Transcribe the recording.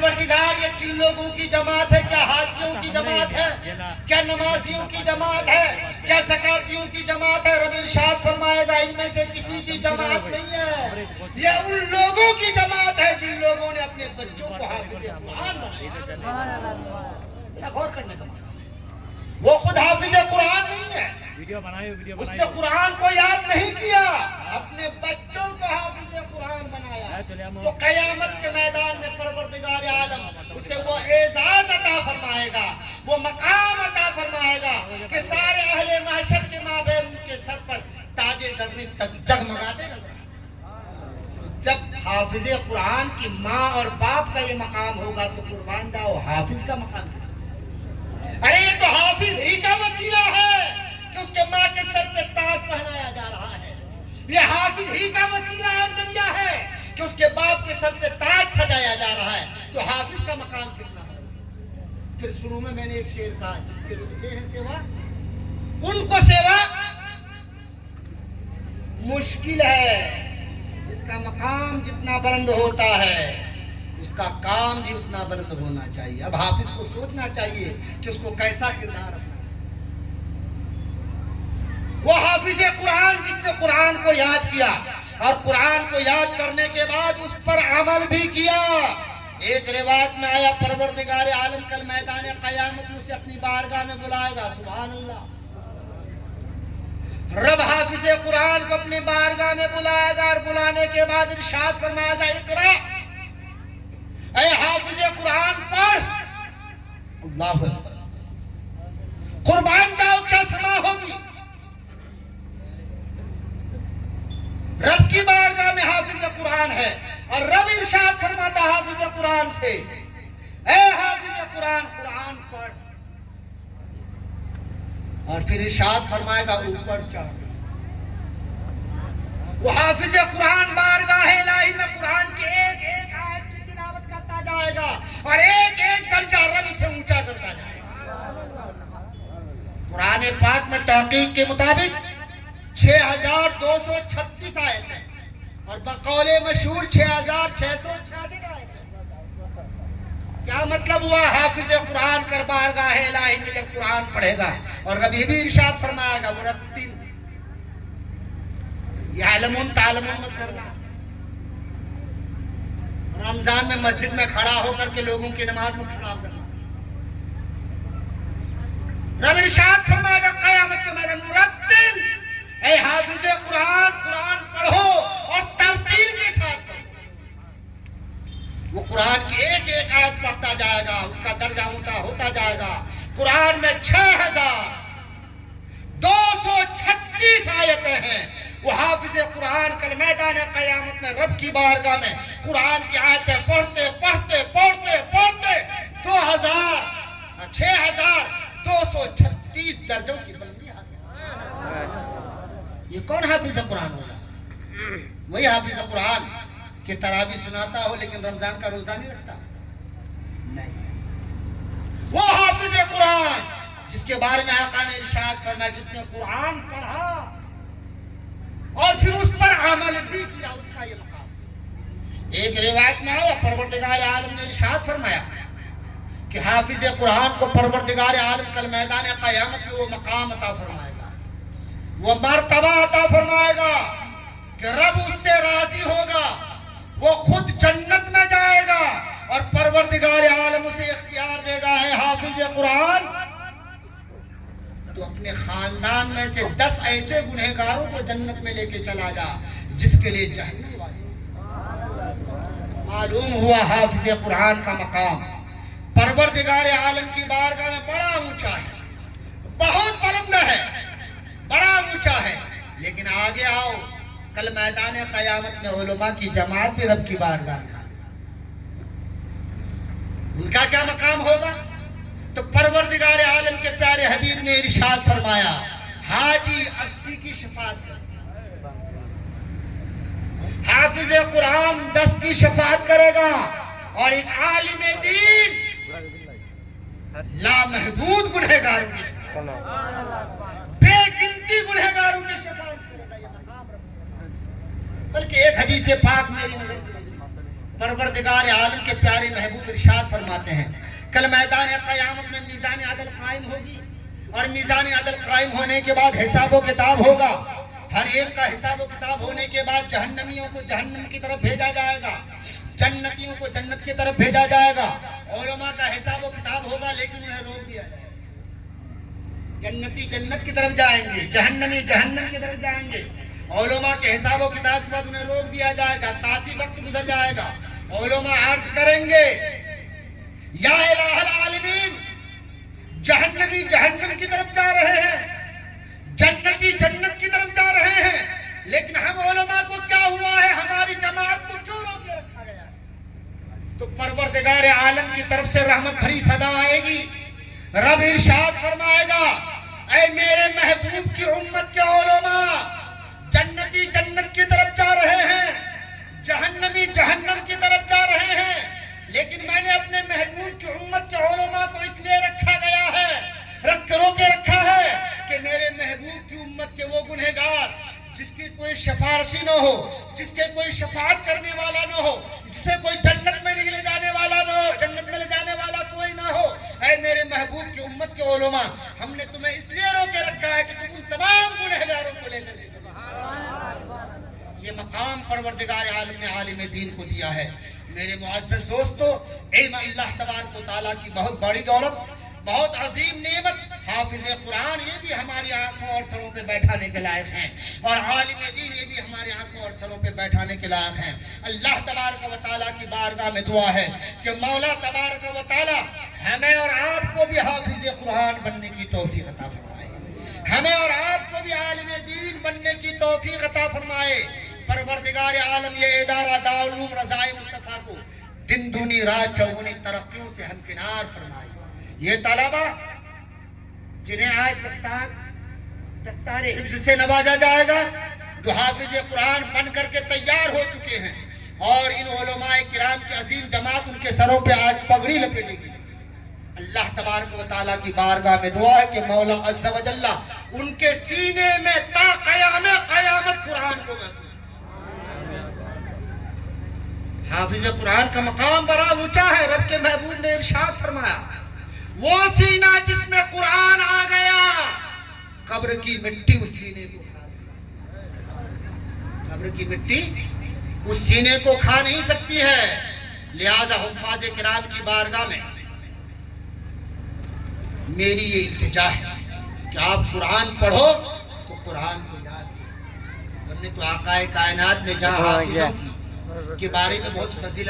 پروردگار یہ کن لوگوں کی جماعت ہے؟ کیا حاجیوں کی جماعت ہے؟ کیا نمازیوں کی جماعت ہے؟ کیا زکاتیوں کی جماعت ہے؟ رب ارشاد فرمائے گا ان میں سے کسی کی جماعت نہیں ہے، یہ ان لوگوں کی جماعت ہے جن لوگوں نے اپنے بچوں کو حافظ قرآن بنایا۔ غور کرنے کا مطلب وہ خود حافظ قرآن نہیں ہے، اس نے قرآن کو یاد نہیں کیا، اپنے بچوں کو حافظ قرآن بنایا، تو قیامت کے میدان میں پروردگار عالم اسے وہ اعزاز عطا فرمائے گا، وہ مقام عطا فرمائے گا کہ سارے اہل محشر کے مابین ان کے سر پر تاج زرین تک جگمگا دے گا۔ جب حافظ قرآن کی ماں اور باپ کا یہ مقام ہوگا تو قربان جاؤ حافظ کا مقام کیا؟ ارے یہ تو حافظ ہی کا وسیلہ ہے کہ اس کے ماں کے سر پہ تاج پہنایا جا رہا ہے، یہ حافظ ہی کا وسیلہ اور ذریعہ ہے کہ اس کے باپ کے سر پہ تاج سجایا جا رہا ہے، تو حافظ کا مقام کتنا ہے؟ پھر شروع میں نے ایک شعر کہا جس کے رتبے ہیں سیوا، ان کو سیوا مشکل ہے، جس کا مقام جتنا بلند ہوتا ہے اس کا کام بھی اتنا بلند ہونا چاہیے۔ اب حافظ کو سوچنا چاہیے کہ اس کو کیسا کردار اپنا، وہ حافظ قرآن جس نے قرآن کو یاد کیا اور قرآن کو یاد کرنے کے بعد اس پر عمل بھی کیا۔ ایک روایت میں آیا پروردگار عالم کل میدان قیامت میں اسے اپنی بارگاہ میں بلائے گا، سبحان اللہ، رب حافظ قرآن کو اپنی بارگاہ میں بلائے گا اور بلانے کے بعد ارشاد فرمائے گا اقرا، اے حافظ قرآن پڑھ۔ اللہ اکبر، قربان جاؤ کیا سما ہوگی؟ رب کی بارگاہ میں حافظ قرآن ہے اور رب ارشاد فرماتا حافظ قرآن سے، اے حافظ قرآن قرآن پڑھ، اور پھر ارشاد فرمائے گا اوپر چڑھ۔ وہ حافظ قرآن بارگاہ الہی میں قرآن کے ایک ایک آیت کی تلاوت کرتا جائے گا اور ایک ایک درجہ رب سے اونچا کرتا جائے گا۔ قرآن پاک میں تحقیق کے مطابق 6236 آیت ہیں اور بقول مشہور 6666 آیت ہیں۔ کیا مطلب ہوا؟ حافظ قرآن کر بارگاہ الہی میں جب قرآن پڑھے گا اور رب یہ بھی ارشاد فرمائے گا ورتل یعلمون تعلمون مت کرنا۔ رمضان میں مسجد میں کھڑا ہو کر کے لوگوں کی نماز میں خراب کرنا۔ رب ارشاد فرمائے گا قیامت کے میدان ورتل، اے حافظ قرآن قرآن پڑھو اور ترتیل کے ساتھ پڑھو۔ وہ قرآن کی ایک ایک آیت پڑھتا جائے گا، اس کا درجہ اونچا ہوتا جائے گا۔ قرآن میں 6236 آیتیں ہیں۔ وہ حافظ قرآن کل میدان قیامت میں رب کی بارگاہ میں قرآن کی آیتیں پڑھتے پڑھتے پڑھتے پڑھتے 6236 درجوں کی بلندی حاصل۔ یہ کون حافظ قرآن ہوگا؟ وہی حافظ قرآن کہ تراویح سناتا ہو لیکن رمضان کا روزہ نہیں رکھتا، نہیں، وہ حافظ قرآن جس کے بارے میں آقا نے ارشاد فرمایا جس نے قرآن پڑھا اور پھر اس پر عمل بھی کیا، اس کا یہ مقام۔ ایک روایت میں آیا پروردگار عالم نے ارشاد فرمایا کہ حافظ قرآن کو پروردگار عالم کل میدان قیامت میں وہ مقام عطا فرمائے گا، وہ مرتبہ عطا فرمائے گا کہ رب اس سے راضی ہوگا، وہ خود جنت میں جائے گا اور پروردگار عالم اسے اختیار دے گا، اے حافظ قرآن تو اپنے خاندان میں سے 10 ایسے گنہگاروں کو جنت میں لے کے چلا جا جس کے لیے جہنم والی۔ معلوم ہوا حافظ قرآن کا مقام پروردگار عالم کی بارگاہ میں بڑا اونچا ہے، بہت بلند ہے، بڑا اونچا ہے، لیکن آگے آؤ کل میدان قیامت میں علماء کی جماعت بھی رب کی بارگاہ میں، ان کا کیا مقام ہوگا؟ تو پروردگار عالم کے پیارے حبیب نے ارشاد فرمایا حاجی 80 کی شفاعت کرے، حافظ قرآن 10 کی شفاعت کرے گا اور ایک عالم دین لامحدود گنہگاروں کی بے گنتی گنہگاروں کی شفاعت کرے گا۔ یہ مقام رب، بلکہ ایک حدیث پاک میری نظر سے گزری، پروردگار عالم کے پیارے محبوب ارشاد فرماتے ہیں کل میدان قیامت میں میزان عدل قائم ہوگی، اور میزان عدل قائم ہونے کے بعد حساب و کتاب ہوگا۔ ہر ایک کا حساب و کتاب ہونے کے بعد جہنمیوں کو جہنم کی طرف بھیجا جائے گا، جنتیوں کو جنت کی طرف بھیجا جائے گا۔ علماء کا حساب و کتاب ہوگا لیکن انہیں روک دیا جائے گا، جنتی جنت کی طرف جائیں گے، جہنمی جہنم کی طرف جائیں گے۔ علماء کے حساب و کتاب کے بعد انہیں روک دیا جائے گا، کافی وقت گزر جائے گا۔ علماء عرض کریں گے یا الہ العالمین، جہنمی جہنم کی طرف جا رہے ہیں، جنتی جنت کی طرف جا رہے ہیں، لیکن ہم علماء کو کیا ہوا ہے، ہماری جماعت کو کیوں روک کے رکھا گیا؟ تو پروردگار عالم کی طرف سے رحمت بھری صدا آئے گی، رب ارشاد فرمائے گا اے میرے محبوب کی امت کے علماء، جنتی جنت کی طرف جا رہے ہیں، جہنمی جہنم کی طرف جا رہے ہیں، لیکن میں نے اپنے محبوب کی امت کے علماء کو اس لیے رکھا گیا ہے، رو کے رکھا ہے کہ میرے محبوب کی امت کے وہ گنہگار جس کی کوئی سفارشی نہ ہو، جس کے کوئی شفاعت کرنے والا نہ ہو، جسے کوئی جنت میں نہیں لے جانے والا نہ ہو، جنت میں لے جانے والا کوئی نہ ہو، اے میرے محبوب کی امت کے علماء، ہم نے تمہیں اس لیے رو کے رکھا ہے کہ تم ان تمام گنہگاروں کو لے کر لے۔ یہ مقام پروردگار عالم نے عالم دین کو دیا ہے۔ میرے معزز دوستو، علم اللہ تبارک و تعالیٰ کی بہت بڑی دولت، بہت عظیم نعمت، حافظ قرآن یہ بھی ہماری آنکھوں اور سروں پہ بیٹھانے کے لائق ہیں، اور عالم دین یہ بھی ہماری آنکھوں اور سروں پہ بیٹھانے کے لائق ہیں۔ اللہ تبارک و تعالیٰ کی بارگاہ میں دعا ہے کہ مولا تبارک و تعالیٰ ہمیں اور آپ کو بھی حافظ قرآن بننے کی توفیق عطا فرمائے، ہمیں اور آپ کو بھی عالم دین بننے کی توفیق عطا فرمائے۔ پروردگار عالم یہ ادارہ دارالعلوم رضائے مصطفیٰ کو دن دنی رات چوگنی ترقیوں سے ہمکنار فرمائے۔ یہ طلبہ جنہیں آج دستار حفظ سے نوازا جائے گا، جو حافظ قرآن بن کر کے تیار ہو چکے ہیں، اور ان علماء کرام کی عظیم جماعت ان کے سروں پہ آج پگڑی لپیٹے گی۔ اللہ تبارک و تعالیٰ کی بارگاہ میں دعا ہے کہ مولا عز و جل ان کے سینے میں تا قیام قیامت قرآن کو محفوظ۔ حافظ قرآن کا مقام بڑا اونچا ہے، رب کے محبوب نے ارشاد فرمایا وہ سینہ جس میں قرآن آ گیا، قبر کی مٹی اس سینے کو کھا قبر کی مٹی اس سینے کو کھا نہیں سکتی ہے۔ لہذا حفاظ کرام کی بارگاہ میں میری یہ التجا ہے کہ آپ قرآن پڑھو تو قرآن کو یاد کرو، ورنہ تو آقا کائنات نے جہاں حافظوں کے بارے میں بہت فضیلت